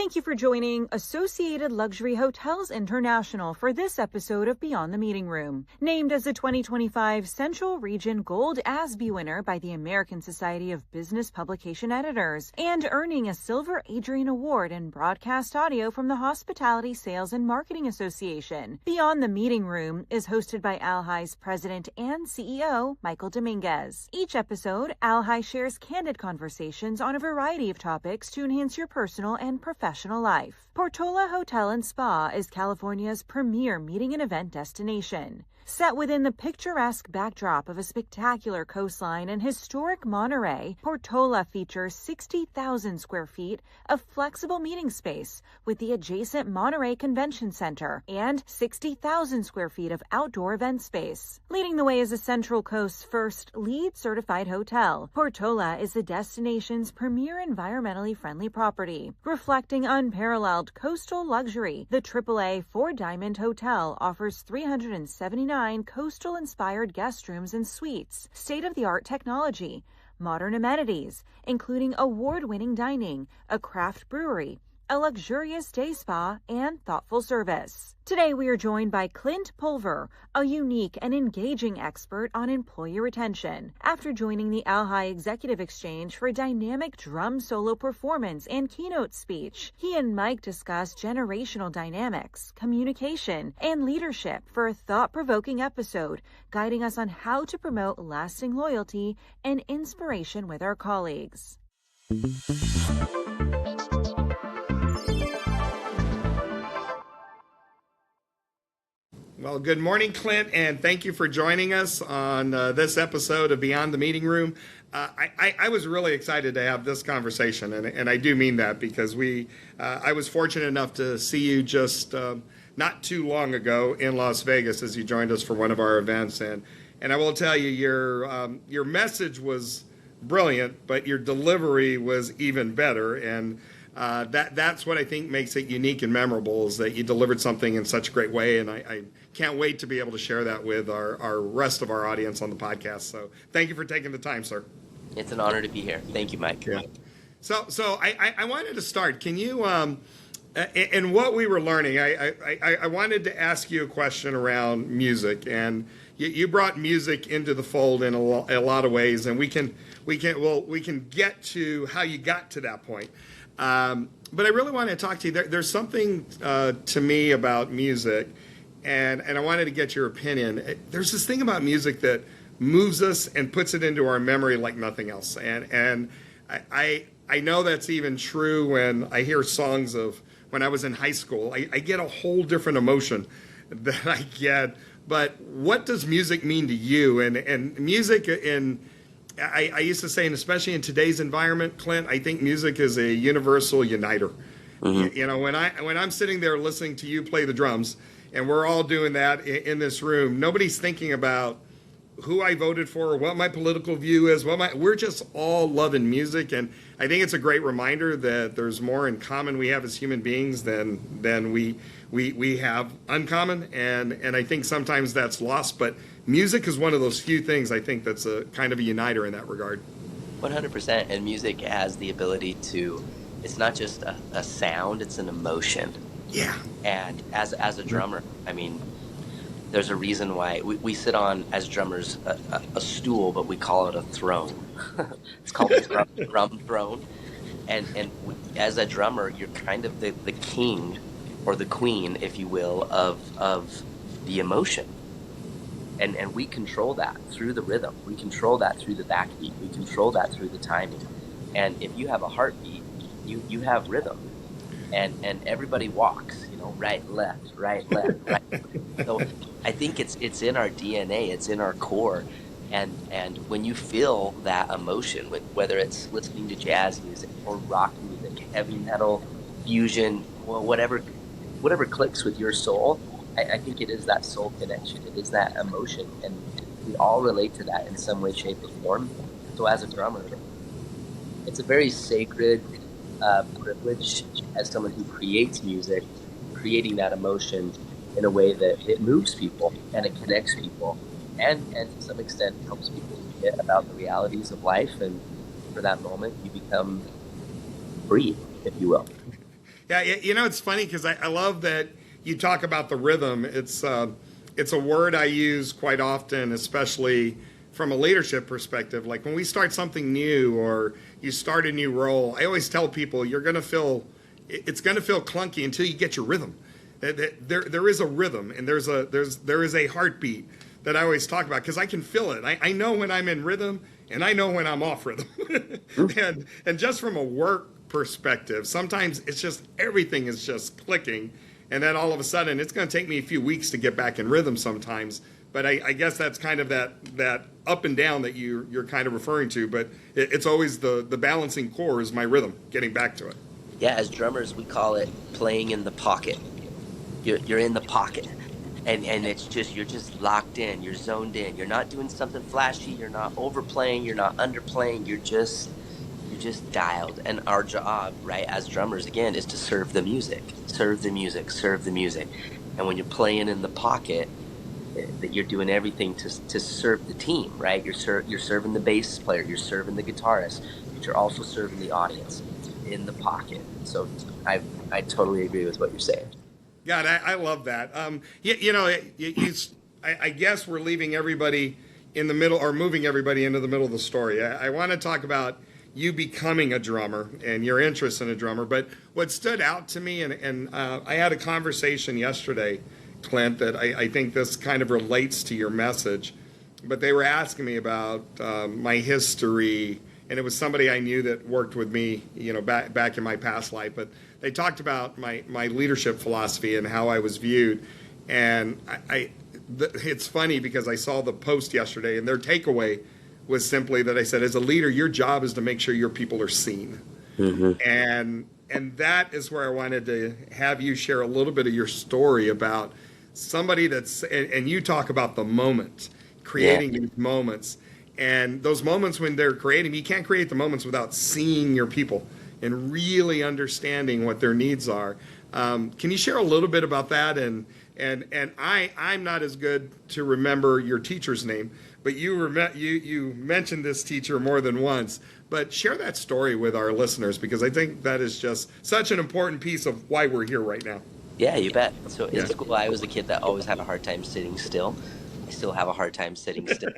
Thank you for joining Associated Luxury Hotels International for this episode of Beyond the Meeting Room. Named as the 2025 Central Region Gold ASBE winner by the American Society of Business Publication Editors and earning a Silver Adrian Award in broadcast audio from the Hospitality Sales and Marketing Association, Beyond the Meeting Room is hosted by ALHI's President and CEO, Michael Dominguez. Each episode, ALHI shares candid conversations on a variety of topics to enhance your personal and professional life. Portola Hotel and Spa is California's premier meeting and event destination. Set within the picturesque backdrop of a spectacular coastline and historic Monterey, Portola features 60,000 square feet of flexible meeting space with the adjacent Monterey Convention Center and 60,000 square feet of outdoor event space. Leading the way as the Central Coast's first LEED certified hotel, Portola is the destination's premier environmentally friendly property. Reflecting unparalleled coastal luxury, the AAA Four Diamond Hotel offers 379 coastal-inspired guest rooms and suites, state-of-the-art technology, modern amenities, including award-winning dining, a craft brewery, a luxurious day spa, and thoughtful service. Today, we are joined by Clint Pulver, a unique and engaging expert on employee retention. After joining the ALHI Executive Exchange for a dynamic drum solo performance and keynote speech, he and Mike discuss generational dynamics, communication, and leadership for a thought-provoking episode, guiding us on how to promote lasting loyalty and inspiration with our colleagues. Well, good morning, Clint, and thank you for joining us on this episode of Beyond the Meeting Room. I was really excited to have this conversation, and I do mean that because I was fortunate enough to see you just not too long ago in Las Vegas as you joined us for one of our events, and I will tell you your message was brilliant, but your delivery was even better, and that's what I think makes it unique and memorable is that you delivered something in such a great way, and I can't wait to be able to share that with our rest of our audience on the podcast. So thank you for taking the time, sir. It's an honor to be here. Thank you, Mike. Yeah. So I wanted to start. Can you, in what we were learning, I wanted to ask you a question around music, and you brought music into the fold in a lot of ways, and we can get to how you got to that point. But I really wanted to talk to you. There's something to me about music, and I wanted to get your opinion. There's this thing about music that moves us and puts it into our memory like nothing else. And I know that's even true when I hear songs of when I was in high school. I get a whole different emotion that I get. But what does music mean to you? And music I used to say, and especially in today's environment, Clint, I think music is a universal uniter. Mm-hmm. You know, when I'm sitting there listening to you play the drums, and we're all doing that in this room, nobody's thinking about who I voted for or what my political view is. We're just all loving music, and I think it's a great reminder that there's more in common we have as human beings than we have uncommon, and I think sometimes that's lost, but music is one of those few things I think that's a kind of a uniter in that regard. 100%, and music has the ability to, it's not just a sound, it's an emotion. Yeah. And as a drummer, I mean, there's a reason why we sit on, as drummers, a stool, but we call it a throne. It's called a drum throne. And as a drummer, you're kind of the king or the queen, if you will, of the emotion. And we control that through the rhythm. We control that through the backbeat. We control that through the timing. And if you have a heartbeat, you have rhythm. And everybody walks, you know, right, left, right. So I think it's in our DNA, it's in our core. And when you feel that emotion, whether it's listening to jazz music or rock music, heavy metal, fusion, well, whatever clicks with your soul, I think it is that soul connection. It is that emotion, and we all relate to that in some way, shape, or form. So as a drummer, it's a very sacred privilege as someone who creates music, creating that emotion in a way that it moves people and it connects people, and to some extent helps people forget about the realities of life, and for that moment you become free, if you will. Yeah, it's funny because I love that you talk about the rhythm. It's a word I use quite often, especially from a leadership perspective. Like when we start something new or you start a new role, I always tell people it's going to feel clunky until you get your rhythm. There is a rhythm, and there is a heartbeat that I always talk about because I can feel it. I know when I'm in rhythm, and I know when I'm off rhythm. and just from a work perspective, sometimes it's just everything is just clicking, and then all of a sudden it's going to take me a few weeks to get back in rhythm sometimes. But I guess that's kind of that up and down that you're kind of referring to. But it's always the balancing core is my rhythm, getting back to it. Yeah, as drummers, we call it playing in the pocket. You're in the pocket, and it's just, you're just locked in, you're zoned in. You're not doing something flashy, you're not overplaying, you're not underplaying, you're just dialed. And our job, right, as drummers, again, is to serve the music. And when you're playing in the pocket, that you're doing everything to serve the team, right? You're serving the bass player, you're serving the guitarist, but you're also serving the audience in the pocket. So I totally agree with what you're saying. God, I love that. I guess we're leaving everybody in the middle, or moving everybody into the middle of the story. I want to talk about you becoming a drummer and your interest in a drummer. But what stood out to me, and I had a conversation yesterday, Clint, that I think this kind of relates to your message. But they were asking me about my history, and it was somebody I knew that worked with me, back in my past life. But they talked about my leadership philosophy and how I was viewed. And it's funny because I saw the post yesterday, and their takeaway was simply that I said, as a leader, your job is to make sure your people are seen. Mm-hmm. And that is where I wanted to have you share a little bit of your story about somebody and you talk about the moment, creating these moments. And those moments when they're creating, you can't create the moments without seeing your people and really understanding what their needs are. Can you share a little bit about that? And I'm not as good to remember your teacher's name, but you mentioned this teacher more than once. But share that story with our listeners, because I think that is just such an important piece of why we're here right now. Yeah, you bet. So in school, I was a kid that always had a hard time sitting still. I still have a hard time sitting still.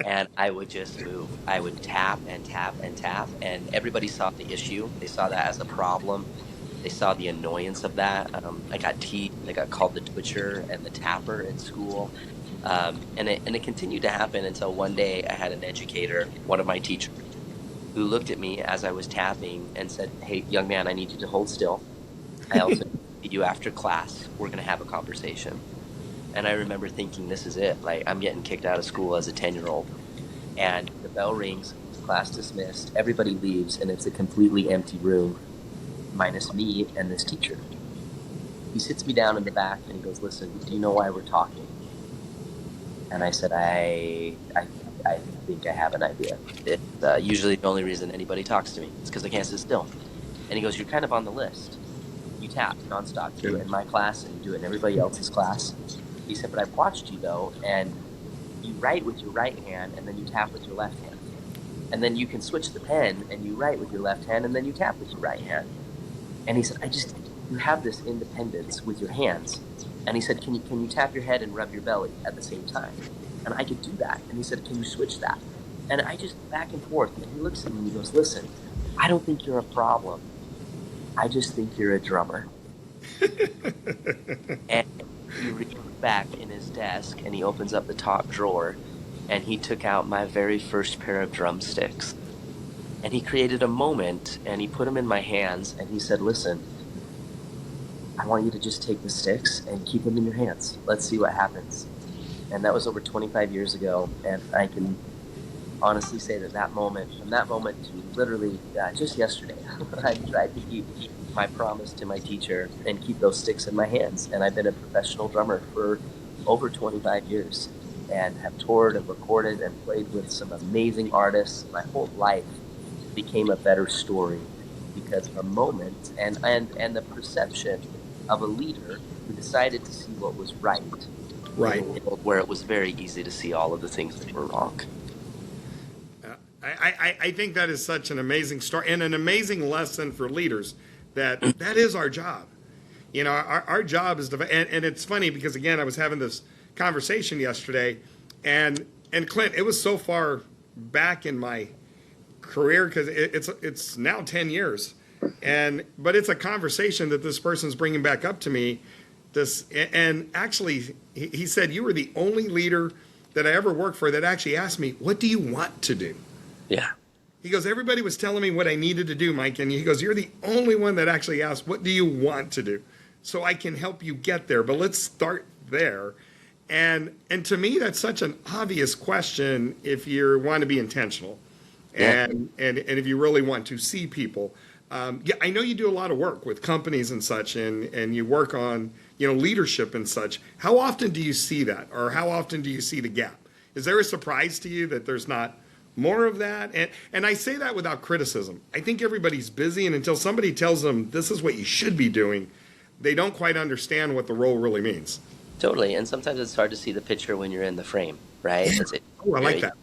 And I would just move. I would tap and tap and tap. And everybody saw the issue. They saw that as a problem. They saw the annoyance of that. I got teased. I got called the twitcher and the tapper in school. And it continued to happen until one day I had an educator, one of my teachers, who looked at me as I was tapping and said, "Hey, young man, I need you to hold still. I also need you after class. We're going to have a conversation." And I remember thinking, this is it. Like, I'm getting kicked out of school as a 10-year-old. And the bell rings, class dismissed, everybody leaves, and it's a completely empty room, minus me and this teacher. He sits me down in the back and he goes, "Listen, do you know why we're talking?" And I said, I think I have an idea. It's usually the only reason anybody talks to me is because I can't sit still. And he goes, "You're kind of on the list. You tap nonstop. You do it in my class and you do it in everybody else's class." He said, "But I've watched you, though, and you write with your right hand and then you tap with your left hand. And then you can switch the pen and you write with your left hand and then you tap with your right hand." And he said, you have this independence with your hands." And he said, can you tap your head and rub your belly at the same time?" And I could do that. And he said, "Can you switch that?" And I just back and forth. And he looks at me and he goes, "Listen, I don't think you're a problem. I just think you're a drummer." And he reached back in his desk and he opens up the top drawer and he took out my very first pair of drumsticks. And he created a moment and he put them in my hands and he said, "Listen, I want you to just take the sticks and keep them in your hands. Let's see what happens." And that was over 25 years ago. And I can honestly say that moment, from that moment to literally just yesterday, I tried to keep my promise to my teacher and keep those sticks in my hands. And I've been a professional drummer for over 25 years and have toured and recorded and played with some amazing artists. My whole life became a better story because of a moment and the perception of a leader who decided to see what was right. Right. Where it was very easy to see all of the things that were wrong. I think that is such an amazing story and an amazing lesson for leaders, that is our job. You know, our job is to, and it's funny because again, I was having this conversation yesterday, and Clint, it was so far back in my career because it's now 10 years, but it's a conversation that this person's bringing back up to me. And actually, he said, you were the only leader that I ever worked for that actually asked me, what do you want to do? Yeah. He goes, everybody was telling me what I needed to do, Mike. And he goes, you're the only one that actually asked, what do you want to do? So I can help you get there. But let's start there. And to me, that's such an obvious question if you want to be intentional and if you really want to see people. Yeah, I know you do a lot of work with companies and such, and you work on, you know, leadership and such. How often do you see that, or how often do you see the gap? Is there a surprise to you that there's not more of that? And I say that without criticism. I think everybody's busy, and until somebody tells them this is what you should be doing, they don't quite understand what the role really means. Totally. And sometimes it's hard to see the picture when you're in the frame, right? Oh, I like that.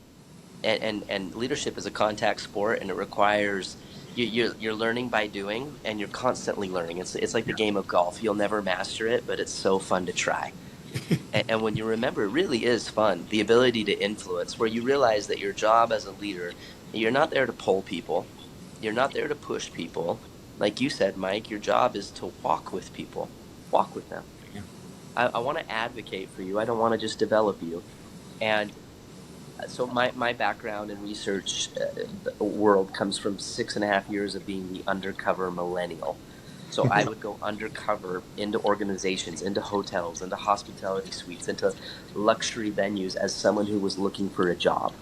And leadership is a contact sport, and it requires you're learning by doing, and you're constantly learning. It's like the game of golf. You'll never master it, but it's so fun to try. And when you remember, it really is fun. The ability to influence, where you realize that your job as a leader, you're not there to pull people. You're not there to push people. Like you said, Mike, your job is to walk with people. Walk with them. Yeah. I want to advocate for you. I don't want to just develop you. And so my background in research world comes from 6.5 years of being the undercover millennial. So I would go undercover into organizations, into hotels, into hospitality suites, into luxury venues as someone who was looking for a job.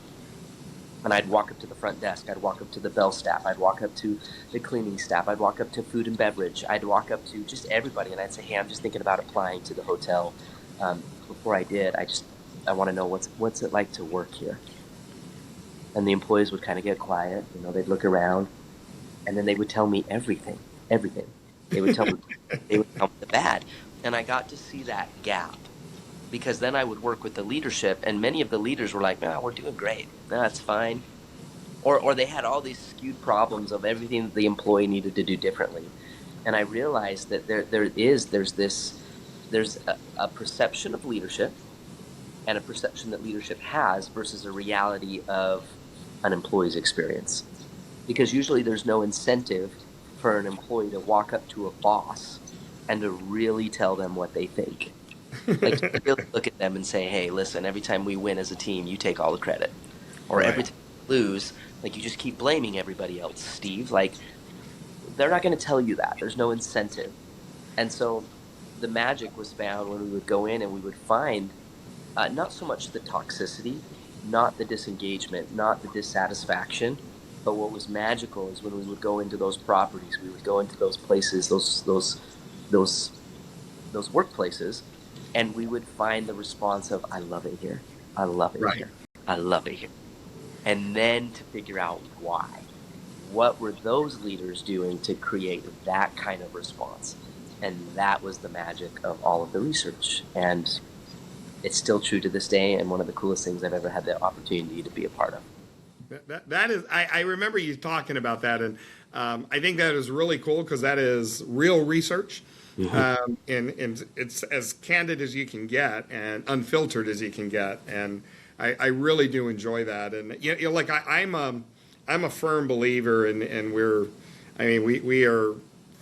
And I'd walk up to the front desk, I'd walk up to the bell staff, I'd walk up to the cleaning staff, I'd walk up to food and beverage, I'd walk up to just everybody, and I'd say, hey, I'm just thinking about applying to the hotel. Before I did, I want to know what's it like to work here. And the employees would kind of get quiet, you know, they'd look around, and then they would tell me everything. They would tell me the bad. And I got to see that gap, because then I would work with the leadership, and many of the leaders were like, no, we're doing great. No, that's fine. Or they had all these skewed problems of everything that the employee needed to do differently. And I realized that there's a perception of leadership and a perception that leadership has versus a reality of an employee's experience. Because usually there's no incentive for an employee to walk up to a boss and to really tell them what they think. Like, to really look at them and say, hey, listen, every time we win as a team, you take all the credit. Or every time we lose, like, you just keep blaming everybody else, Steve. Like, they're not going to tell you that. There's no incentive. And so the magic was found when we would go in and we would find not so much the toxicity, not the disengagement, not the dissatisfaction, but what was magical is when we would go into those properties, we would go into those places, those workplaces, and we would find the response of, I love it here. I love it here. I love it here. And then to figure out why. What were those leaders doing to create that kind of response? And that was the magic of all of the research. And it's still true to this day, and one of the coolest things I've ever had the opportunity to be a part of. That is, I remember you talking about that, and I think that is really cool because that is real research. Mm-hmm. And it's as candid as you can get and unfiltered as you can get. And I really do enjoy that. And you know, like I'm a firm believer, and we are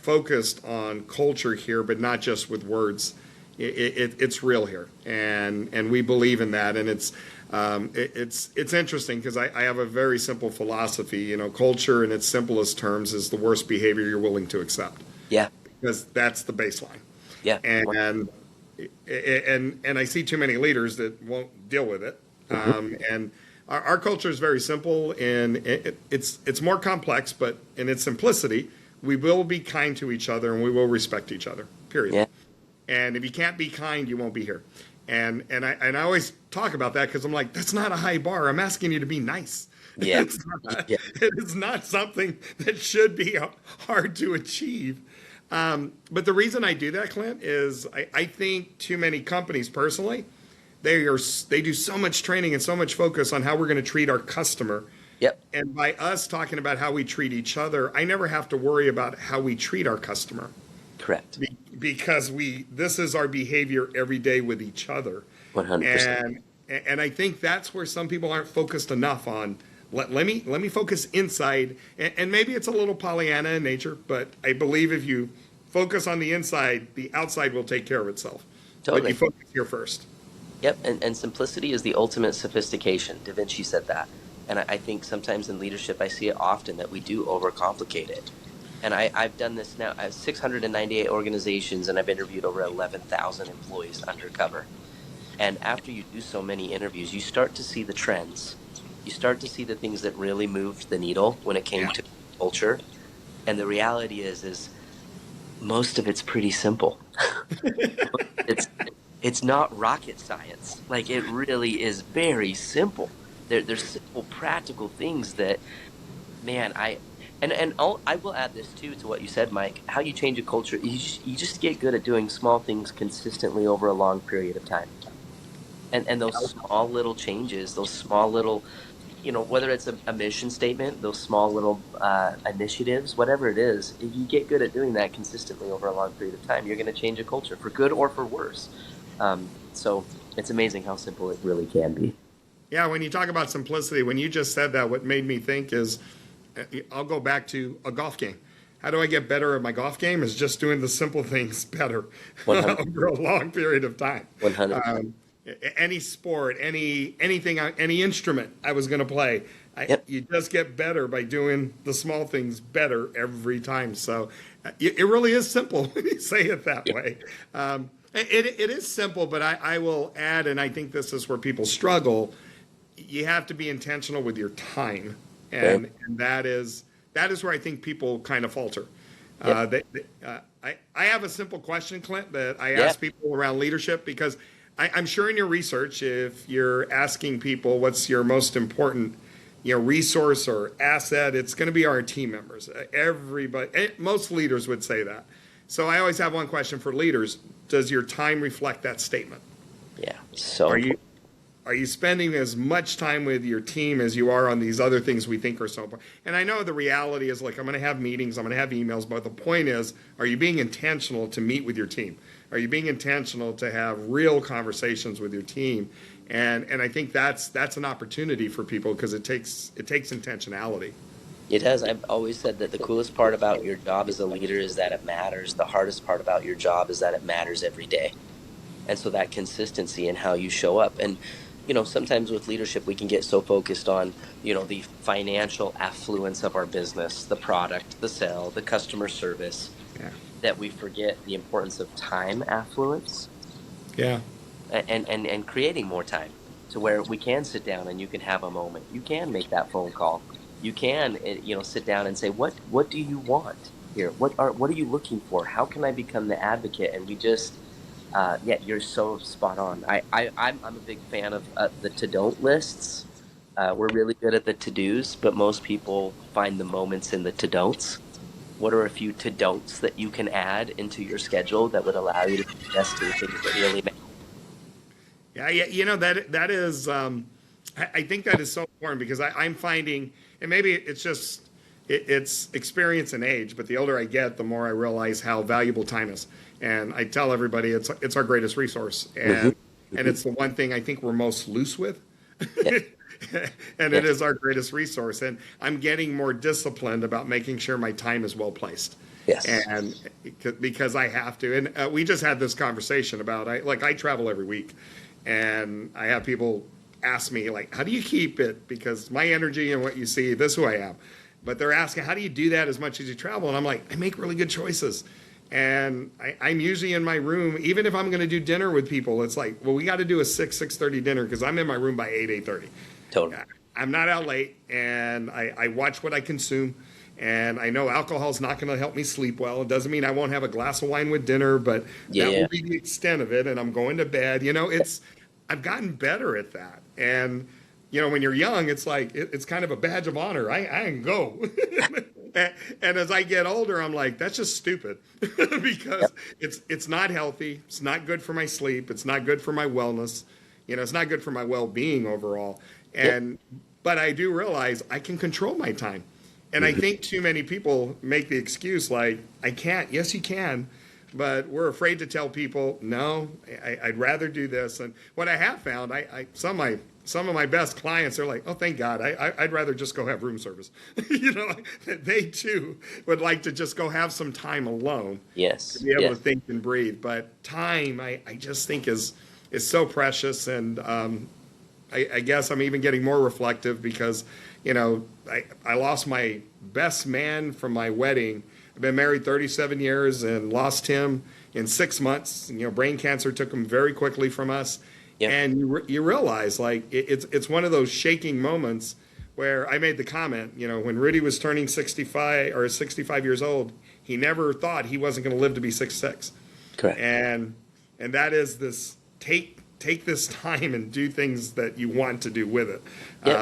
focused on culture here, but not just with words. It's real here, and we believe in that. And it's interesting because I have a very simple philosophy. You know, culture in its simplest terms is the worst behavior you're willing to accept. Yeah. Because that's the baseline. Yeah. And I see too many leaders that won't deal with it. And our culture is very simple, and it's more complex, but in its simplicity, we will be kind to each other and we will respect each other. Period. Yeah. And if you can't be kind, you won't be here. And I always talk about that because I'm like, that's not a high bar. I'm asking you to be nice. Yeah. It is not something that should be hard to achieve. But the reason I do that, Clint, is I think too many companies personally, they do so much training and so much focus on how we're going to treat our customer Yep. And by us talking about how we treat each other, I never have to worry about how we treat our customer. Correct. Because this is our behavior every day with each other. 100%. And I think that's where some people aren't focused enough on. Let me focus inside, and maybe it's a little Pollyanna in nature, but I believe if you focus on the inside, the outside will take care of itself. Totally. But you focus here first. Yep, and simplicity is the ultimate sophistication. Da Vinci said that. And I think sometimes in leadership, I see it often that we do overcomplicate it. And I've done this now. I have 698 organizations, and I've interviewed over 11,000 employees undercover. And after you do so many interviews, you start to see the trends. You start to see the things that really moved the needle when it came to culture. And the reality is most of it's pretty simple. It's not rocket science. Like, it really is very simple. There's simple, practical things that, man, I will add this too to what you said, Mike. How you change a culture, you just get good at doing small things consistently over a long period of time. And those small little changes, those small little, whether it's a mission statement, those small little initiatives, whatever it is, if you get good at doing that consistently over a long period of time, you're going to change a culture for good or for worse. So it's amazing how simple it really can be. Yeah, when you talk about simplicity, when you just said that, what made me think is, I'll go back to a golf game. How do I get better at my golf game? Is just doing the simple things better over a long period of time. 100%. Any sport, anything, any instrument I was going to play, you just get better by doing the small things better every time. So it really is simple when you say it that way. It is simple, but I will add, and I think this is where people struggle, you have to be intentional with your time. And that is where I think people kind of falter. I have a simple question, Clint, that I ask people around leadership, because I'm sure in your research, if you're asking people what's your most important resource or asset, it's going to be our team members. Everybody, most leaders would say that. So I always have one question for leaders. Does your time reflect that statement? Yeah. So are you spending as much time with your team as you are on these other things we think are so important? And I know the reality is, like, I'm going to have meetings, I'm going to have emails, but the point is, are you being intentional to meet with your team? Are you being intentional to have real conversations with your team? And I think that's an opportunity for people, because it takes intentionality. It has. I've always said that the coolest part about your job as a leader is that it matters. The hardest part about your job is that it matters every day. And so that consistency in how you show up. And, sometimes with leadership, we can get so focused on, the financial affluence of our business, the product, the sale, the customer service, that we forget the importance of time affluence. Yeah. And creating more time to where we can sit down and you can have a moment. You can make that phone call. You can, sit down and say, what do you want here? What are you looking for? How can I become the advocate? And we just, you're so spot on. I'm a big fan of the to-don't lists. We're really good at the to-dos, but most people find the moments in the to-don'ts. What are a few to-don'ts that you can add into your schedule that would allow you to invest in things that really matter? Yeah, that is, I think that is so important, because I'm finding, and maybe it's just, it's experience and age, but the older I get, the more I realize how valuable time is. And I tell everybody it's our greatest resource. And it's the one thing I think we're most loose with. And it is our greatest resource. And I'm getting more disciplined about making sure my time is well placed. Yes. And because I have to. And we just had this conversation about, I travel every week. And I have people ask me, like, how do you keep it? Because my energy and what you see, this is who I am. But they're asking, how do you do that as much as you travel? And I'm like, I make really good choices. And I'm usually in my room, even if I'm going to do dinner with people, it's like, well, we got to do a 6:30 dinner, because I'm in my room by 8:30. Totally. I'm not out late, and I watch what I consume. And I know alcohol is not going to help me sleep well. It doesn't mean I won't have a glass of wine with dinner, but that will be the extent of it. And I'm going to bed. I've gotten better at that. And, when you're young, it's like, it's kind of a badge of honor. I can go. And as I get older, I'm like, that's just stupid, because it's not healthy. It's not good for my sleep. It's not good for my wellness. It's not good for my well-being overall. but I do realize I can control my time. And I think too many people make the excuse like, I can't. Yes, you can. But we're afraid to tell people, no, I'd rather do this. And what I have found, some of my best clients are like, oh, thank God, I'd rather just go have room service. You know, they too would like to just go have some time alone. Yes. To be able to think and breathe. But time, I just think is so precious. And I guess I'm even getting more reflective because, you know, I lost my best man from my wedding. I've been married 37 years and lost him in 6 months. You know, brain cancer took him very quickly from us. Yep. And you realize, like, it's one of those shaking moments where I made the comment, you know, when Rudy was turning 65 years old, he never thought he wasn't going to live to be 66. Correct. And that is this take this time and do things that you want to do with it,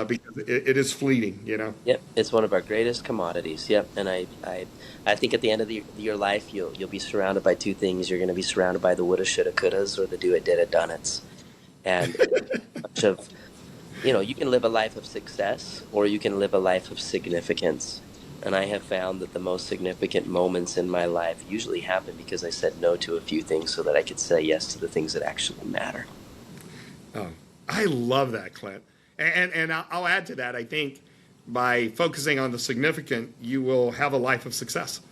because it is fleeting, you know. Yep, it's one of our greatest commodities. Yep, and I think at the end of your life, you'll be surrounded by two things. You're going to be surrounded by the woulda, shoulda, couldas, or the do it, did it, done it's. And much of, you know, you can live a life of success or you can live a life of significance. And I have found that the most significant moments in my life usually happen because I said no to a few things so that I could say yes to the things that actually matter. Oh, I love that, Clint. And I'll add to that. I think by focusing on the significant, you will have a life of success.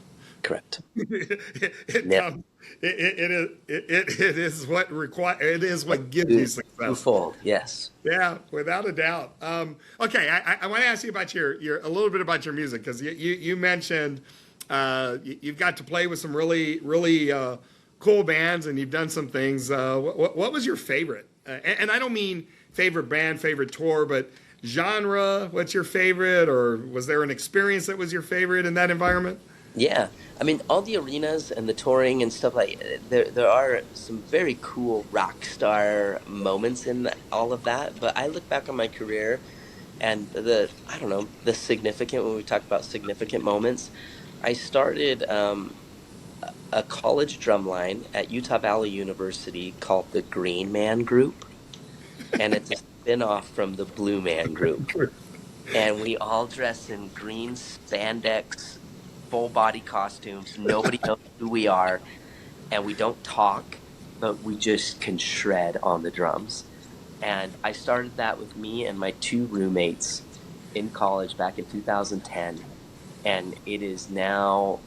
Correct. It is what gives you success. Twofold, yes. Yeah, without a doubt. Okay, I want to ask you about a little bit about your music, because you mentioned you've got to play with some really cool bands, and you've done some things. What was your favorite? And I don't mean favorite band, favorite tour, but genre. What's your favorite, or was there an experience that was your favorite in that environment? Yeah, I mean, all the arenas and the touring and stuff there are some very cool rock star moments in all of that. But I look back on my career and the significant, when we talk about significant moments, I started a college drumline at Utah Valley University called the Green Man Group. And it's a spin-off from the Blue Man Group. And we all dress in green spandex, full body costumes. Nobody knows who we are, and we don't talk, but we just can shred on the drums. And I started that with me and my two roommates in college back in 2010, and it is now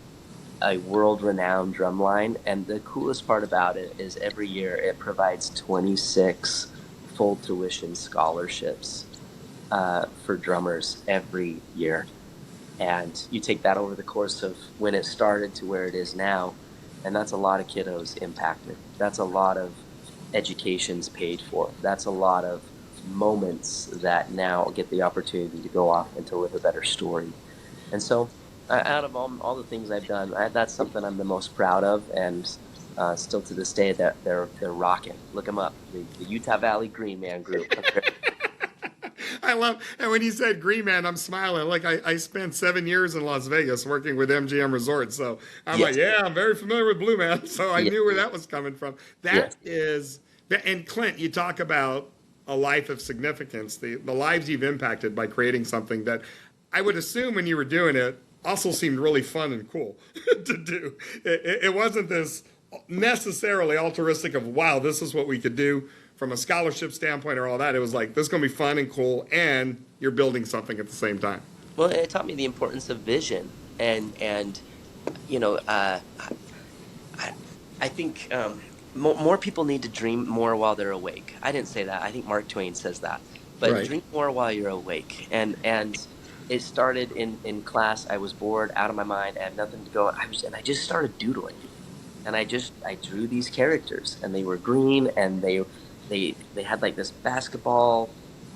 a world-renowned drumline. And the coolest part about it is every year it provides 26 full tuition scholarships for drummers every year. And you take that over the course of when it started to where it is now, and that's a lot of kiddos impacted. That's a lot of educations paid for. That's a lot of moments that now get the opportunity to go off and to live a better story. And so out of all the things I've done, that's something I'm the most proud of, and still to this day that they're rocking. Look them up, the Utah Valley Green Man Group. I love, and when you said Green Man, I'm smiling. Like I spent 7 years in Las Vegas working with MGM Resorts, so I'm like, yeah, I'm very familiar with Blue Man, so I knew where that was coming from. That is, and Clint, you talk about a life of significance, the lives you've impacted by creating something that I would assume when you were doing it also seemed really fun and cool to do. It wasn't this necessarily altruistic of, wow, this is what we could do from a scholarship standpoint or all that. It was like, this is going to be fun and cool, and you're building something at the same time. Well, it taught me the importance of vision, and you know, I think more people need to dream more while they're awake. I didn't say that. I think Mark Twain says that. But right. Dream more while you're awake. And it started in class. I was bored, out of my mind. I had nothing to go. And I just started doodling. And I drew these characters, and they were green, and they had like this basketball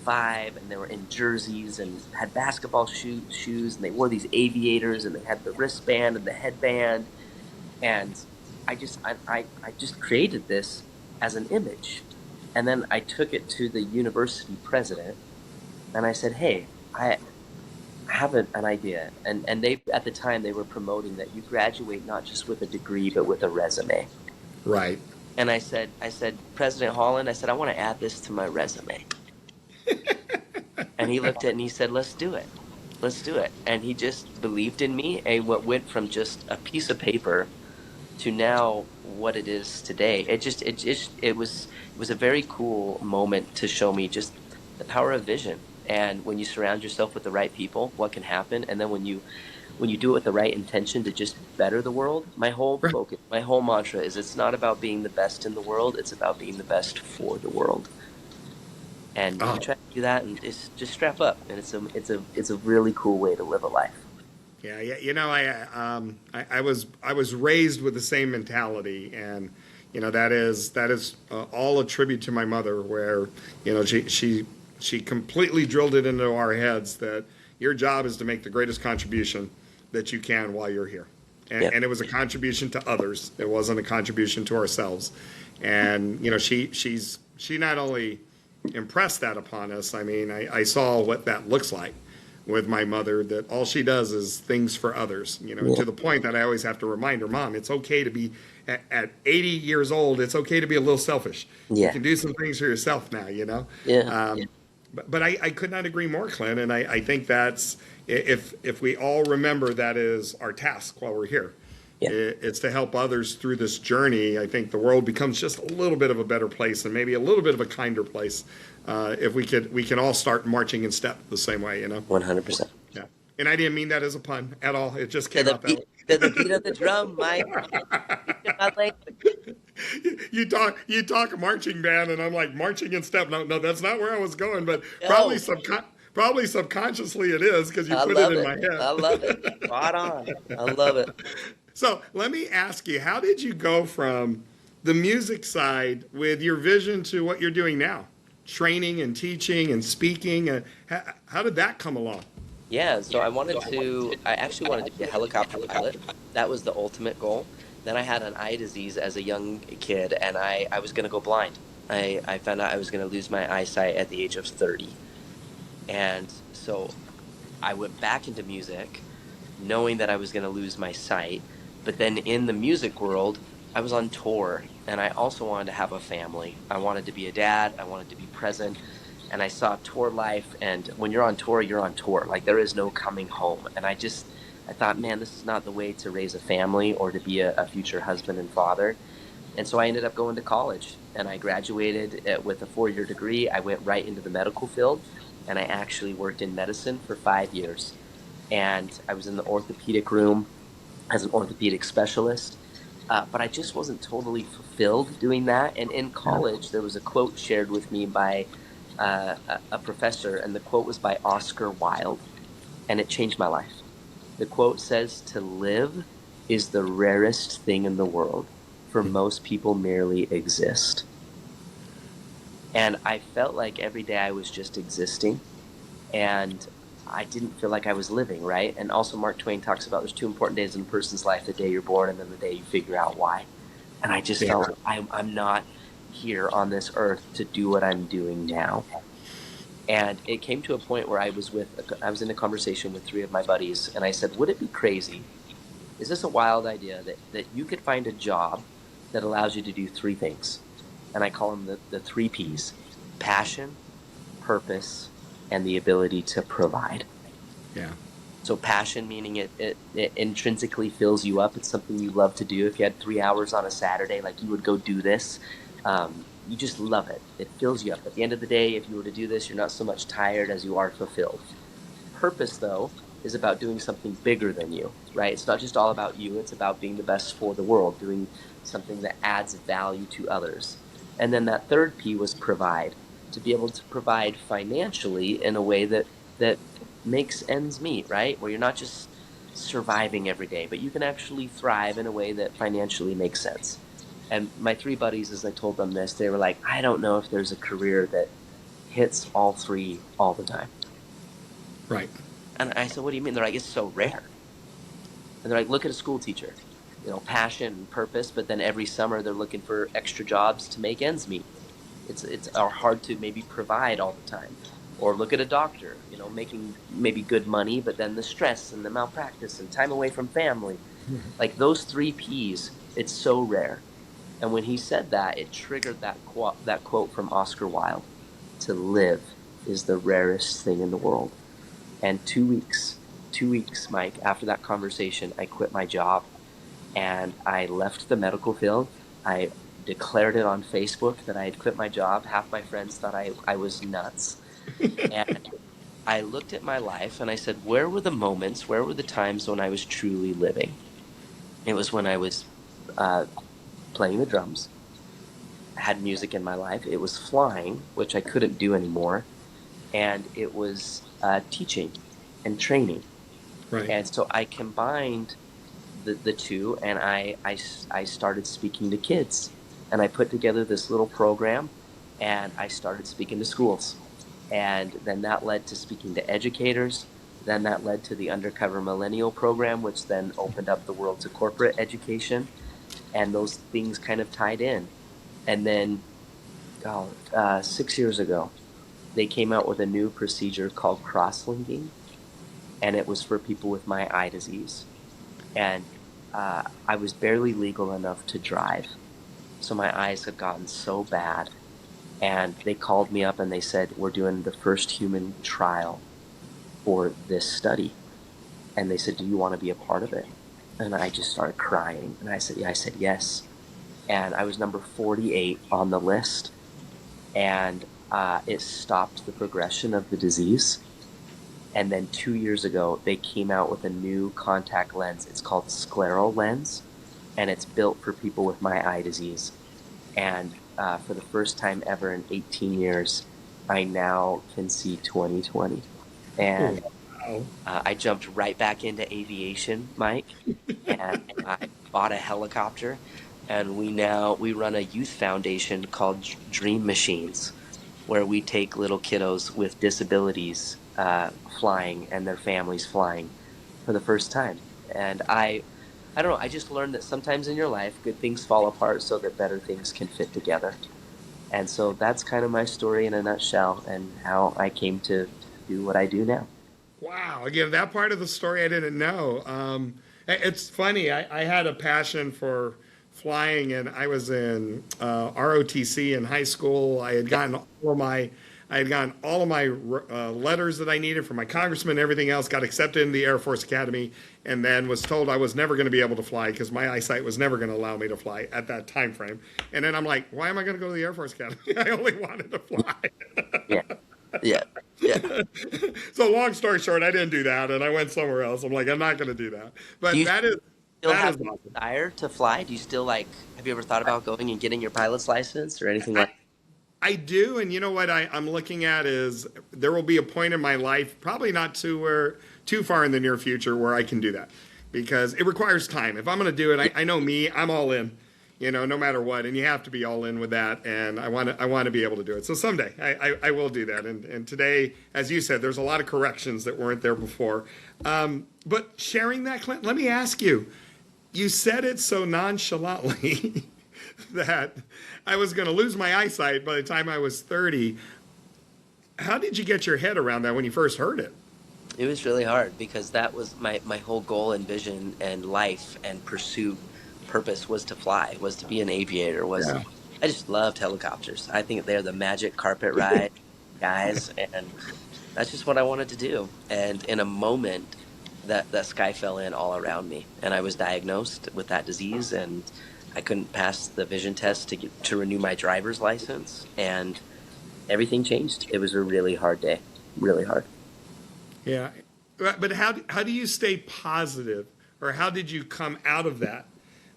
vibe, and they were in jerseys and had basketball shoes, and they wore these aviators, and they had the wristband and the headband. And I just created this as an image. And then I took it to the university president, and I said, hey, I have an idea. And they, at the time, they were promoting that you graduate not just with a degree, but with a resume. Right. And I said, President Holland, I said, I want to add this to my resume. And he looked at it and he said, let's do it. Let's do it. And he just believed in me. And what went from just a piece of paper to now what it is today, it was a very cool moment to show me just the power of vision. And when you surround yourself with the right people, what can happen? And then when you do it with the right intention to just better the world, my whole Right. focus, my whole mantra is it's not about being the best in the world, it's about being the best for the world. And Oh, you try to do that, and it's just strap up, and it's a really cool way to live a life. yeah, yeah. I was raised with the same mentality, and that is all a tribute to my mother, where she completely drilled it into our heads that your job is to make the greatest contribution that you can while you're here, and, Yeah. and it was a contribution to others. It wasn't a contribution to ourselves, and she not only impressed that upon us. I mean, I saw what that looks like with my mother, that all she does is things for others, to the point that I always have to remind her, Mom, it's okay to be at 80 years old. It's okay to be a little selfish. You Yeah. can do some things for yourself now. Yeah. But I could not agree more, Clint. And I think that's, if we all remember that is our task while we're here, Yeah. it's to help others through this journey. I think the world becomes just a little bit of a better place, and maybe a little bit of a kinder place, if we can all start marching in step the same way. 100%. Yeah. And I didn't mean that as a pun at all. It just To came the out that beat, way. to the beat of the drum, Mike. Speaking my language. You talk marching band, and I'm like, marching in step. No, no, that's not where I was going, but No, probably subconsciously it is, because you I put it love in it. my I head. love it. Spot on. I love it. So let me ask you, how did you go from the music side with your vision to what you're doing now? Training and teaching and speaking. How did that come along? Yeah, so I actually wanted to be a helicopter pilot. That was the ultimate goal. Then I had an eye disease as a young kid, and I was going to go blind. I found out I was going to lose my eyesight at the age of 30. And so I went back into music, knowing that I was going to lose my sight. But then in the music world, I was on tour, and I also wanted to have a family. I wanted to be a dad. I wanted to be present. And I saw tour life, and when you're on tour, you're on tour. Like, there is no coming home. And I thought, man, this is not the way to raise a family or to be a future husband and father. And so I ended up going to college, and I graduated with a 4-year degree. I went right into the medical field, and I actually worked in medicine for 5 years. And I was in the orthopedic room as an orthopedic specialist. But I just wasn't totally fulfilled doing that. And in college, there was a quote shared with me by a professor, and the quote was by Oscar Wilde, and it changed my life. The quote says, "To live is the rarest thing in the world, for most people merely exist." And I felt like every day I was just existing, and I didn't feel like I was living, right? And also Mark Twain talks about there's 2 important days in a person's life: the day you're born and then the day you figure out why. And I just Yeah. felt like I'm not here on this earth to do what I'm doing now. And it came to a point where I was in a conversation with 3 of my buddies, and I said, would it be crazy? Is this a wild idea that you could find a job that allows you to do 3 things? And I call them the 3 Ps: passion, purpose, and the ability to provide. Yeah. So passion, meaning it intrinsically fills you up. It's something you love to do. If you had 3 hours on a Saturday, like, you would go do this. You just love it. It fills you up. At the end of the day, if you were to do this, you're not so much tired as you are fulfilled. Purpose, though, is about doing something bigger than you, right? It's not just all about you. It's about being the best for the world, doing something that adds value to others. And then that 3rd P was provide, to be able to provide financially in a way that makes ends meet, right? Where you're not just surviving every day, but you can actually thrive in a way that financially makes sense. And my 3 buddies, as I told them this, they were like, I don't know if there's a career that hits all 3 all the time. Right. And I said, what do you mean? They're like, it's so rare. And they're like, look at a school teacher, passion and purpose, but then every summer they're looking for extra jobs to make ends meet. It's hard to maybe provide all the time. Or look at a doctor, making maybe good money, but then the stress and the malpractice and time away from family. Like, those 3 Ps, it's so rare. And when he said that, it triggered that quote from Oscar Wilde: to live is the rarest thing in the world. And 2 weeks, Mike, after that conversation, I quit my job and I left the medical field. I declared it on Facebook that I had quit my job. Half my friends thought I was nuts. And I looked at my life and I said, where were the moments, where were the times when I was truly living? It was when I was playing the drums. I had music in my life. It was flying, which I couldn't do anymore. And it was teaching and training. Right. And so I combined the two, and I started speaking to kids. And I put together this little program, and I started speaking to schools. And then that led to speaking to educators. Then that led to the Undercover Millennial program, which then opened up the world to corporate education. And those things kind of tied in. And then 6 years ago, they came out with a new procedure called cross-linking. And it was for people with my eye disease. And I was barely legal enough to drive. So my eyes had gotten so bad. And they called me up and they said, we're doing the first human trial for this study. And they said, do you want to be a part of it? And I just started crying. And I said, yeah. I said, yes. And I was number 48 on the list. And it stopped the progression of the disease. And then 2 years ago, they came out with a new contact lens. It's called scleral lens, and it's built for people with my eye disease. And for the first time ever in 18 years, I now can see 20/20. And I jumped right back into aviation, Mike, and I bought a helicopter. And we run a youth foundation called Dream Machines, where we take little kiddos with disabilities flying and their families flying for the first time. And I don't know, I just learned that sometimes in your life, good things fall apart so that better things can fit together. And so that's kind of my story in a nutshell and how I came to do what I do now. Wow. Again, that part of the story I didn't know. It's funny. I had a passion for flying, and I was in ROTC in high school. I had gotten all of my letters that I needed from my congressman and everything else, got accepted in the Air Force Academy, and then was told I was never going to be able to fly because my eyesight was never going to allow me to fly at that time frame. And then I'm like, why am I going to go to the Air Force Academy? I only wanted to fly. Yeah. So long story short, I didn't do that, and I went somewhere else. I'm like, I'm not going to do that. But that is still have awesome. a desire to fly? Do you still have you ever thought about going and getting your pilot's license or anything like that? I do, and you know what I'm looking at is there will be a point in my life, probably not too far in the near future, where I can do that, because it requires time. If I'm going to do it, I know me, I'm all in, no matter what, and you have to be all in with that, and I want to be able to do it. So someday I will do that, and today, as you said, there's a lot of corrections that weren't there before. But sharing that, Clint, let me ask you, you said it so nonchalantly that I was going to lose my eyesight by the time I was 30. How did you get your head around that when you first heard it? It was really hard because that was my whole goal and vision and life and purpose was to fly, was to be an aviator. I just loved helicopters. I think they're the magic carpet ride guys, and that's just what I wanted to do. And in a moment, that sky fell in all around me, and I was diagnosed with that disease, and I couldn't pass the vision test to renew my driver's license, and everything changed. It was a really hard day, really hard. Yeah, but how do you stay positive, or how did you come out of that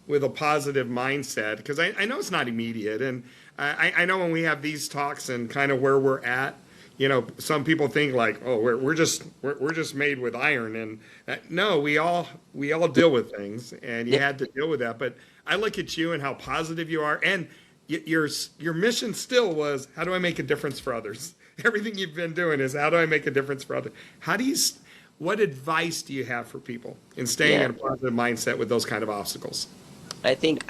with a positive mindset? Because I know it's not immediate, and I know when we have these talks and kind of where we're at, some people think like, oh, we're just made with iron, and no, we all deal with things, and you had to deal with that. But I look at you and how positive you are, and your mission still was, how do I make a difference for others? Everything you've been doing is, how do I make a difference for others? What advice do you have for people in staying in a positive mindset with those kind of obstacles? I think,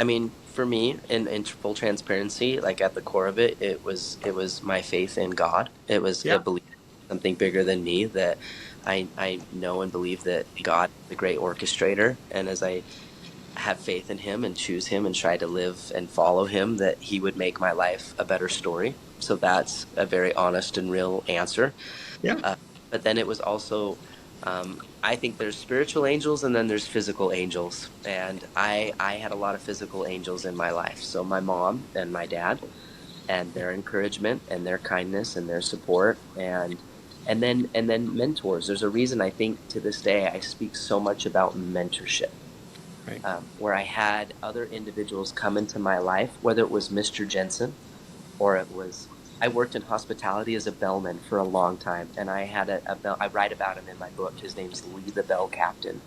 for me, in full transparency, like at the core of it, it was my faith in God. It was a belief in something bigger than me, that I know and believe that God is the great orchestrator. And as I have faith in him and choose him and try to live and follow him, that he would make my life a better story. So that's a very honest and real answer. Yeah. But then it was also, I think there's spiritual angels and then there's physical angels. And I had a lot of physical angels in my life. So my mom and my dad, and their encouragement and their kindness and their support, and then mentors. There's a reason I think to this day I speak so much about mentorship. Right. Where I had other individuals come into my life, whether it was Mr. Jensen or it was, I worked in hospitality as a bellman for a long time, and I had a bell, I write about him in my book. His name's Lee the Bell Captain.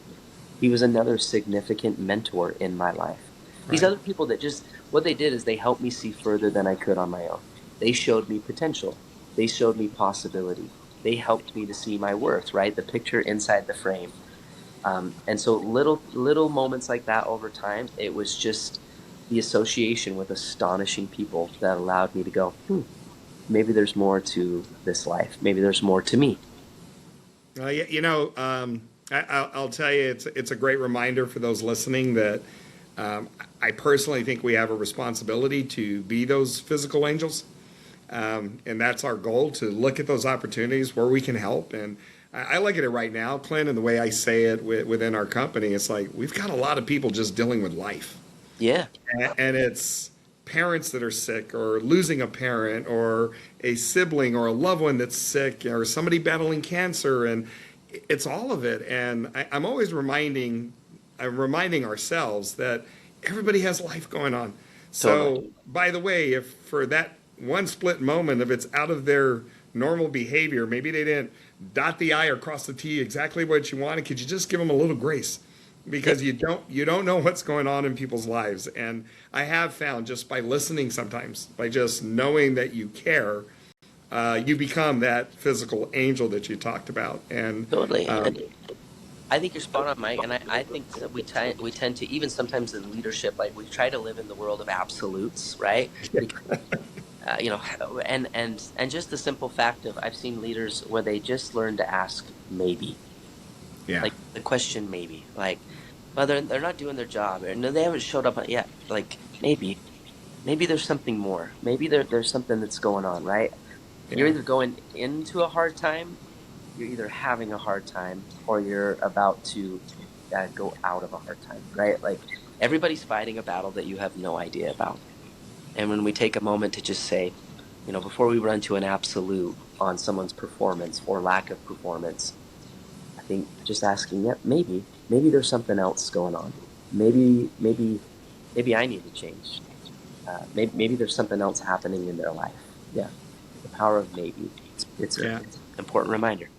He was another significant mentor in my life. Right. These other people that just, what they did is they helped me see further than I could on my own. They showed me potential. They showed me possibility. They helped me to see my worth, right? The picture inside the frame. And so little moments like that over time, it was just the association with astonishing people that allowed me to go, maybe there's more to this life. Maybe there's more to me. I'll tell you, it's a great reminder for those listening that I personally think we have a responsibility to be those physical angels. And that's our goal, to look at those opportunities where we can help. And I look at it right now, Clint, and the way I say it within our company, it's like we've got a lot of people just dealing with life. Yeah. And it's parents that are sick, or losing a parent, or a sibling, or a loved one that's sick, or somebody battling cancer. And it's all of it. And I'm always reminding ourselves that everybody has life going on. So, by the way, if for that one split moment, if it's out of their normal behavior, maybe they didn't dot the I or cross the T exactly what you wanted, could you just give them a little grace? Because you don't know what's going on in people's lives. And I have found, just by listening sometimes, by just knowing that you care, you become that physical angel that you talked about. And totally. I think you're spot on, Mike. And I think that we tend to, even sometimes in leadership, like we try to live in the world of absolutes, right? And just the simple fact of, I've seen leaders where they just learn to ask maybe. Yeah. Like the question maybe. Like, well, they're not doing their job, or no, they haven't showed up yet. Like, maybe there's something more. Maybe there's something that's going on, right? Yeah. You're either going into a hard time, you're either having a hard time, or you're about to go out of a hard time, right? Like, everybody's fighting a battle that you have no idea about. And when we take a moment to just say, before we run to an absolute on someone's performance or lack of performance, I think just asking, maybe there's something else going on. Maybe I need to change. Maybe there's something else happening in their life. Yeah, the power of maybe. It's an important reminder.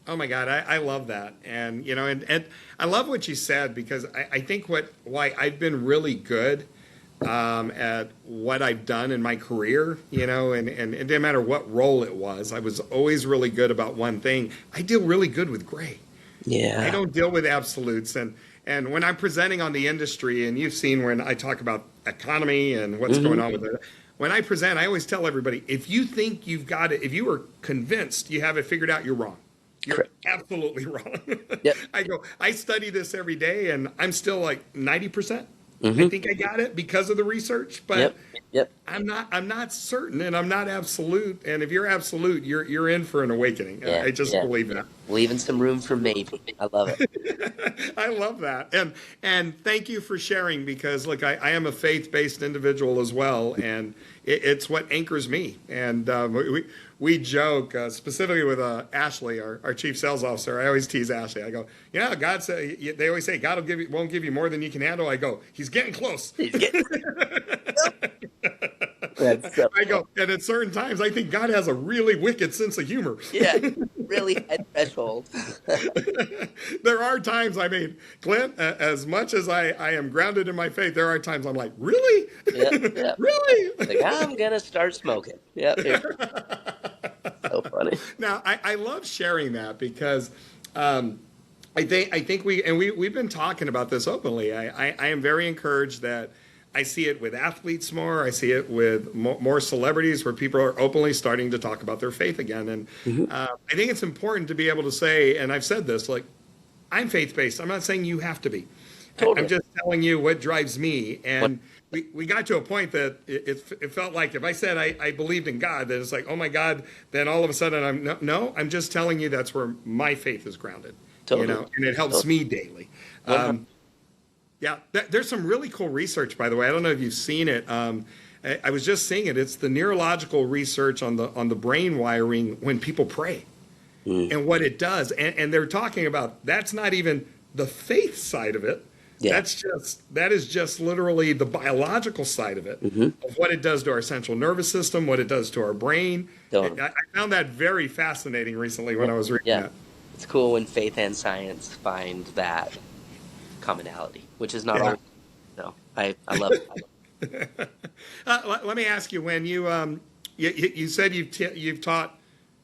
Oh my God, I love that. And, and I love what you said, because I think why I've been really good at what I've done in my career, and it didn't matter what role it was. I was always really good about one thing. I deal really good with gray. Yeah. I don't deal with absolutes. And when I'm presenting on the industry, and you've seen when I talk about economy and what's going on with it, when I present, I always tell everybody, if you think you've got it, if you are convinced you have it figured out, you're wrong. You're Correct. Absolutely wrong. Yep. I study this every day, and I'm still like 90%. I think I got it because of the research, but Yep. I'm not certain, and I'm not absolute. And if you're absolute, you're in for an awakening. Yeah, I just believe that. Leaving some room for maybe. I love it. I love that. And thank you for sharing, because look, I am a faith-based individual as well, and it's what anchors me. And we joke, specifically with Ashley, our chief sales officer. I always tease Ashley. I go, God said, they always say God won't give you more than you can handle. I go, he's getting close. He's getting so I go, and at certain times, I think God has a really wicked sense of humor. Yeah, really high threshold. There are times, Clint, as much as I am grounded in my faith, there are times I'm like, really? Yep. Really? Like, I'm going to start smoking. Yep. So funny. Now, I love sharing that, because I think we've been talking about this openly. I am very encouraged that I see it with athletes more. I see it with more celebrities, where people are openly starting to talk about their faith again. And I think it's important to be able to say, and I've said this, like, I'm faith-based. I'm not saying you have to be. I'm Totally. just telling you what drives me. And we got to a point that it felt like if I said I believed in God, then it's like, oh my God, then all of a sudden no, I'm just telling you that's where my faith is grounded, Totally. and it helps me daily. 100. Yeah, there's some really cool research, by the way. I don't know if you've seen it. I was just seeing it. It's the neurological research on the brain wiring when people pray and what it does. And they're talking about that's not even the faith side of it. Yeah. That is just literally the biological side of it, of what it does to our central nervous system, what it does to our brain. Totally. I found that very fascinating recently when I was reading that. It's cool when faith and science find that commonality, which is not all. So I love it. Let me ask you, when you said you've taught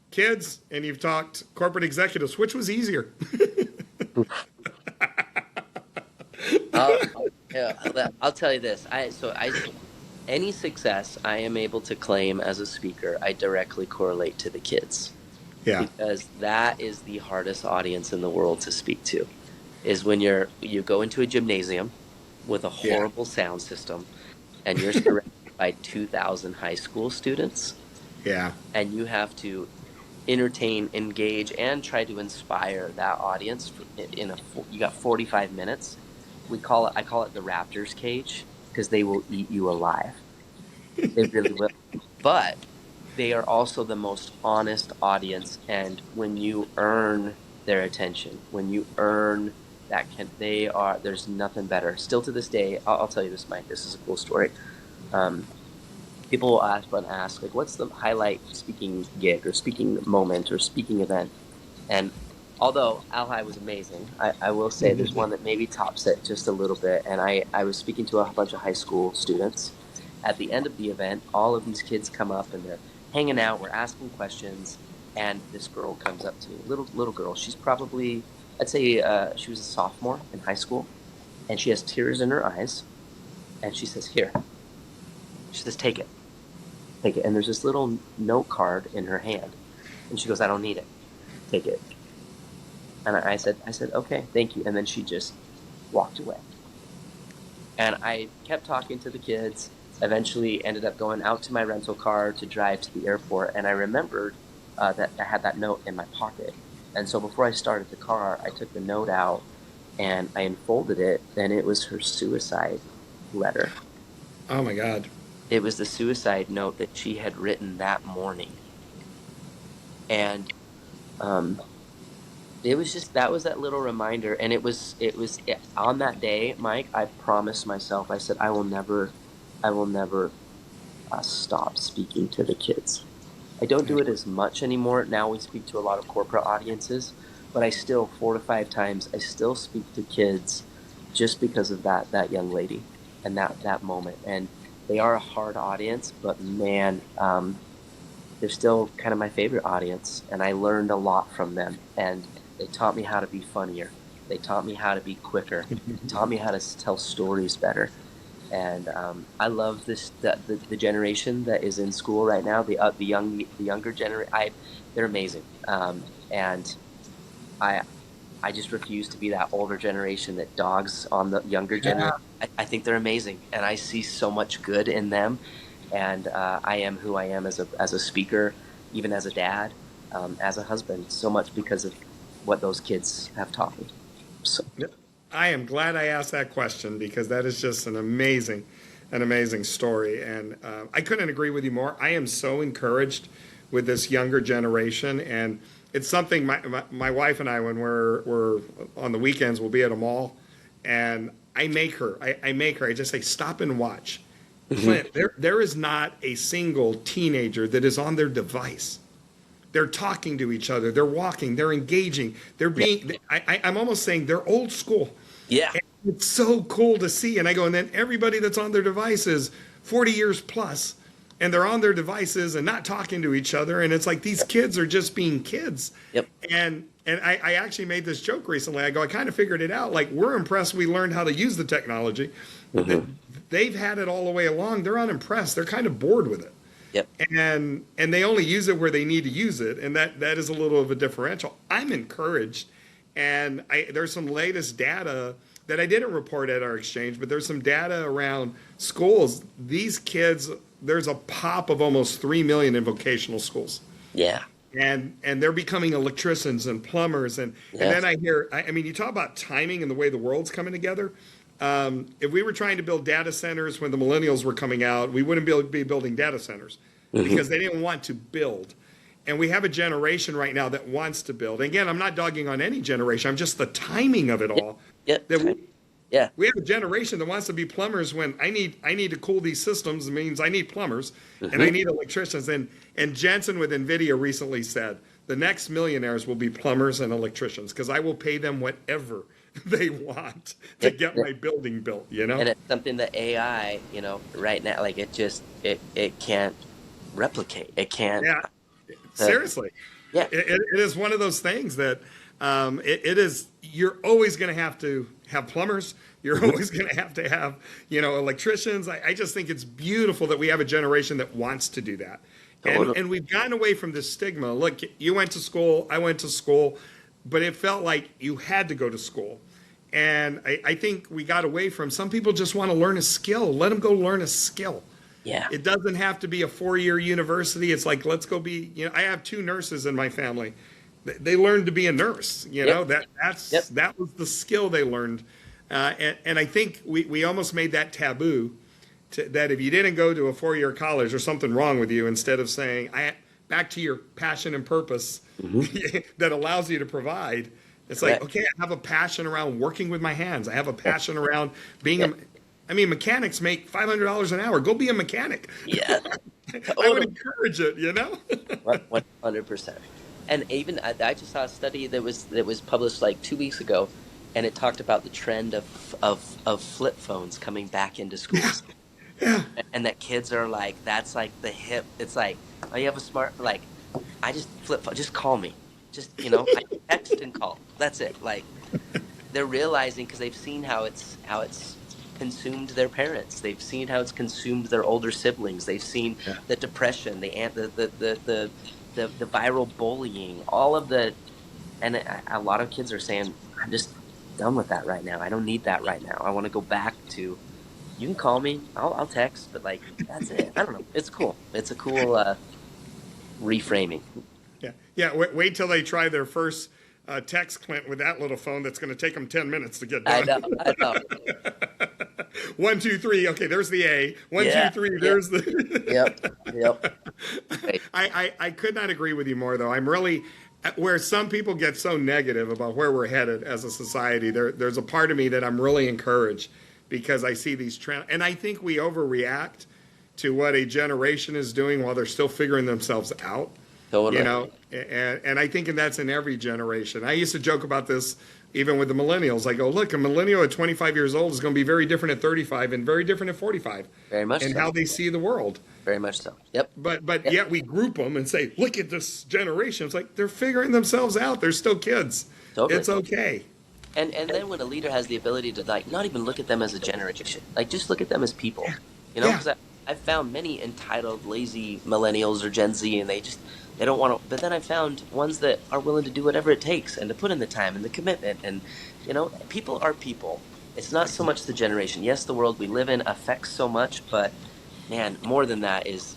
kids and you've taught corporate executives, which was easier? I'll tell you this. Any success I am able to claim as a speaker, I directly correlate to the kids. Yeah. Because that is the hardest audience in the world to speak to, is when you go into a gymnasium with a horrible sound system and you're surrounded by 2,000 high school students. Yeah. And you have to entertain, engage, and try to inspire that audience you got 45 minutes. I call it the Raptors cage, because they will eat you alive. They really will. But they are also the most honest audience, and when you earn their attention, when you earn that, there's nothing better. Still to this day, I'll tell you this, Mike. This is a cool story. People will ask, like, what's the highlight speaking gig or speaking moment or speaking event? And although ALHI was amazing, I will say there's one that maybe tops it just a little bit. And I was speaking to a bunch of high school students. At the end of the event, all of these kids come up and they're hanging out. We're asking questions. And this girl comes up to me, little girl. She's probably, I'd say she was a sophomore in high school. And she has tears in her eyes. And she says, here. She says, take it. Take it. And there's this little note card in her hand. And she goes, I don't need it. Take it. And I said, okay, thank you. And then she just walked away. And I kept talking to the kids, eventually ended up going out to my rental car to drive to the airport. And I remembered that I had that note in my pocket. And so before I started the car, I took the note out and I unfolded it. And it was her suicide letter. Oh, my God. It was the suicide note that she had written that morning. And it was that little reminder. And it was on that day, Mike, I promised myself, I said, I will never stop speaking to the kids. I don't do it as much anymore. Now we speak to a lot of corporate audiences, but I still, 4 to 5 times, I still speak to kids just because of that young lady and that moment. And they are a hard audience, but man, they're still kind of my favorite audience. And I learned a lot from them. And they taught me how to be funnier. They taught me how to be quicker. They taught me how to tell stories better. And I love the generation that is in school right now. The younger generation. They're amazing. And I just refuse to be that older generation that dogs on the younger generation. I think they're amazing, and I see so much good in them. And I am who I am as a speaker, even as a dad, as a husband, so much because of what those kids have taught me. So. I am glad I asked that question, because that is just an amazing story. And I couldn't agree with you more. I am so encouraged with this younger generation, and it's something my wife and I, when we're on the weekends, we'll be at a mall, and I make her, I just say, stop and watch. Clint, there is not a single teenager that is on their device. They're talking to each other. They're walking. They're engaging. They're being, I'm almost saying they're old school. Yeah. And it's so cool to see. And I go, and then everybody that's on their devices, 40 years plus, and they're on their devices and not talking to each other. And it's like these kids are just being kids. Yep. And I actually made this joke recently. I go, I kind of figured it out. Like, we're impressed we learned how to use the technology. They've had it all the way along. They're unimpressed. They're kind of bored with it. Yep. And they only use it where they need to use it. And that is a little of a differential. I'm encouraged. And there's some latest data that I didn't report at our exchange, but there's some data around schools. These kids, there's a pop of almost 3 million in vocational schools. Yeah. And they're becoming electricians and plumbers. And then I hear, I mean, you talk about timing and the way the world's coming together. If we were trying to build data centers when the millennials were coming out, we wouldn't be building data centers because they didn't want to build. And we have a generation right now that wants to build. And again, I'm not dogging on any generation. I'm just the timing of it all. We have a generation that wants to be plumbers when I need to cool these systems. It means I need plumbers and I need electricians. And Jensen with NVIDIA recently said, the next millionaires will be plumbers and electricians because I will pay them whatever they want to get my building built, you know? And it's something that AI, you know, right now, like it can't replicate. It can't. Yeah, seriously. Yeah. It is one of those things that it is, you're always going to have plumbers. You're always going to have, you know, electricians. I just think it's beautiful that we have a generation that wants to do that. And we've gotten away from this stigma. Look, you went to school, I went to school, but it felt like you had to go to school. And I think we got away from, some people just want to learn a skill. Let them go learn a skill. Yeah. It doesn't have to be a 4-year university. It's like, let's go be, you know, I have 2 nurses in my family. They learned to be a nurse, you know, that was the skill they learned. And I think we almost made that taboo that if you didn't go to a 4-year college, there's something wrong with you, instead of saying, back to your passion and purpose that allows you to provide. It's like, okay, I have a passion around working with my hands. I have a passion around being mechanics make $500 an hour. Go be a mechanic. Yeah. I would encourage it, you know? 100%. And even I just saw a study that was published like 2 weeks ago, and it talked about the trend of flip phones coming back into schools. Yeah. And that kids are like, that's like the hip. It's like, oh, you have a smart, like, I just flip phone. Just call me. Just, you know, I text and call. That's it. Like, they're realizing, because they've seen how it's consumed their parents. They've seen how it's consumed their older siblings. They've seen the depression, the viral bullying, all of the, and a lot of kids are saying, I'm just done with that right now. I don't need that right now. I want to go back to, you can call me, I'll text, but like, that's it. I don't know. It's cool. It's a cool reframing. Yeah. Wait till they try their first text, Clint, with that little phone that's going to take them 10 minutes to get done. I know. 1, 2, 3. Okay, there's the A. 1, 2, 3. There's the. Yep. I could not agree with you more, though. I'm really, where some people get so negative about where we're headed as a society. There's a part of me that I'm really encouraged, because I see these trends, and I think we overreact to what a generation is doing while they're still figuring themselves out. Totally. You know, and I think that's in every generation. I used to joke about this even with the millennials. I go, look, a millennial at 25 years old is going to be very different at 35 and very different at 45. Very much and so. how they see the world. Very much so. Yep. But yet we group them and say, look at this generation. It's like they're figuring themselves out. They're still kids. Totally. It's okay. And then when a leader has the ability to, like, not even look at them as a generation, like, just look at them as people, you know, because I've found many entitled, lazy millennials or Gen Z, and they don't want to, but then I found ones that are willing to do whatever it takes and to put in the time and the commitment. And, you know, people are people. It's not so much the generation. Yes, the world we live in affects so much, but man, more than that is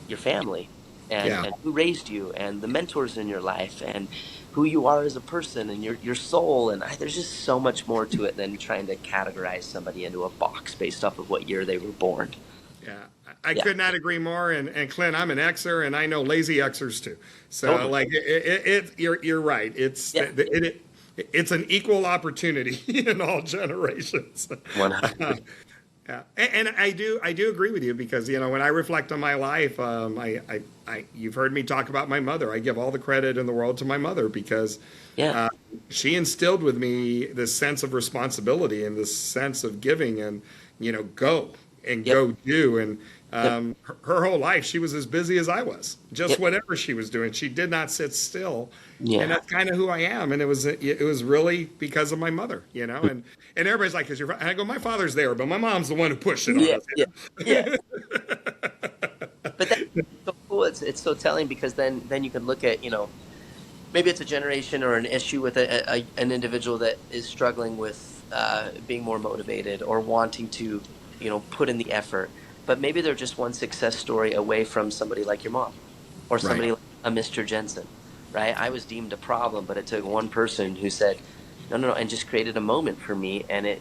your family and who raised you and the mentors in your life and who you are as a person and your soul. And there's just so much more to it than trying to categorize somebody into a box based off of what year they were born. Yeah, I could not agree more. And Clint, I'm an Xer, and I know lazy Xers too. So Totally. like, you're right. It's it's an equal opportunity in all generations. 100%. Yeah, and I do agree with you, because, you know, when I reflect on my life, you've heard me talk about my mother. I give all the credit in the world to my mother, because she instilled with me this sense of responsibility and this sense of giving, and, you know, go do. And her whole life, she was as busy as I was, just whatever she was doing. She did not sit still. Yeah. And that's kind of who I am. And it was really because of my mother, you know, and everybody's like, and I go, my father's there, but my mom's the one who pushed it on us. Yeah. But that's so cool. It's so telling, because then you can look at, you know, maybe it's a generation or an issue with an individual that is struggling with being more motivated or wanting to, put in the effort. But maybe they're just one success story away from somebody like your mom or somebody like a Mr. Jensen, right? I was deemed a problem, but it took one person who said, no, and just created a moment for me. And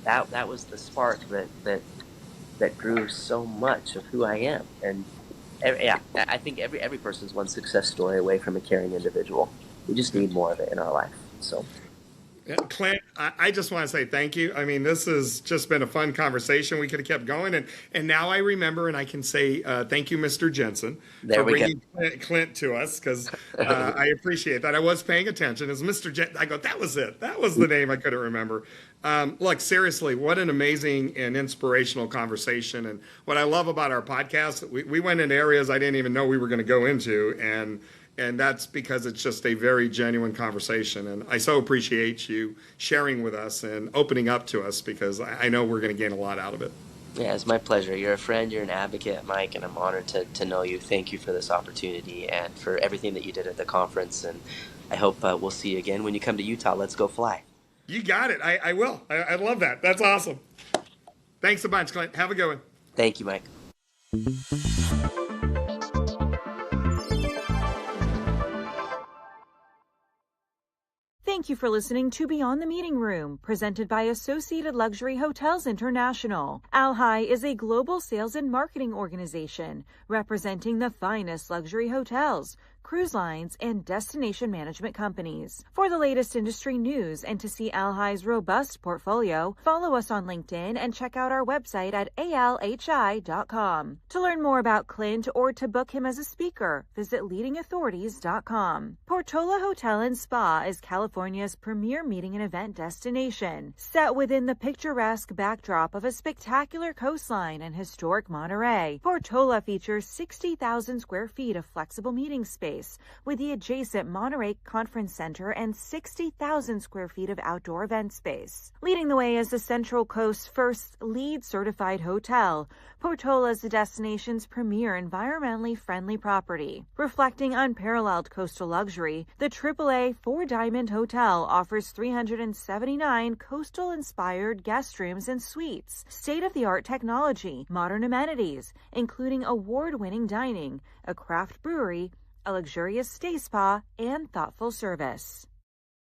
that was the spark that grew so much of who I am. And I think every person's one success story away from a caring individual. We just need more of it in our life. So. Clint, I just want to say thank you. I mean, this has just been a fun conversation. We could have kept going. And now I remember and I can say thank you, Mr. Jensen, for bringing Clint to us, because I appreciate that. I was paying attention. As Mr. Jensen, I go, that was it. That was the name I couldn't remember. Look, seriously, what an amazing and inspirational conversation. And what I love about our podcast, we went in areas I didn't even know we were going to go into. And that's because it's just a very genuine conversation. And I so appreciate you sharing with us and opening up to us, because I know we're going to gain a lot out of it. Yeah, it's my pleasure. You're a friend, you're an advocate, Mike, and I'm honored to know you. Thank you for this opportunity and for everything that you did at the conference. And I hope we'll see you again when you come to Utah. Let's go fly. You got it. I will. I love that. That's awesome. Thanks a bunch, Clint. Have a good one. Thank you, Mike. Thank you for listening to Beyond the Meeting Room, presented by Associated Luxury Hotels International. ALHI is a global sales and marketing organization representing the finest luxury hotels, cruise lines, and destination management companies. For the latest industry news and to see ALHI's robust portfolio, follow us on LinkedIn and check out our website at alhi.com. To learn more about Clint or to book him as a speaker, visit leadingauthorities.com. Portola Hotel Spa is California's premier meeting and event destination. Set within the picturesque backdrop of a spectacular coastline and historic Monterey, Portola features 60,000 square feet of flexible meeting space with the adjacent Monterey Conference Center and 60,000 square feet of outdoor event space. Leading the way as the Central Coast's first LEED certified hotel, Portola is the destination's premier environmentally friendly property. Reflecting unparalleled coastal luxury, the AAA Four Diamond Hotel offers 379 coastal-inspired guest rooms and suites, state-of-the-art technology, modern amenities, including award-winning dining, a craft brewery, a luxurious day spa, and thoughtful service.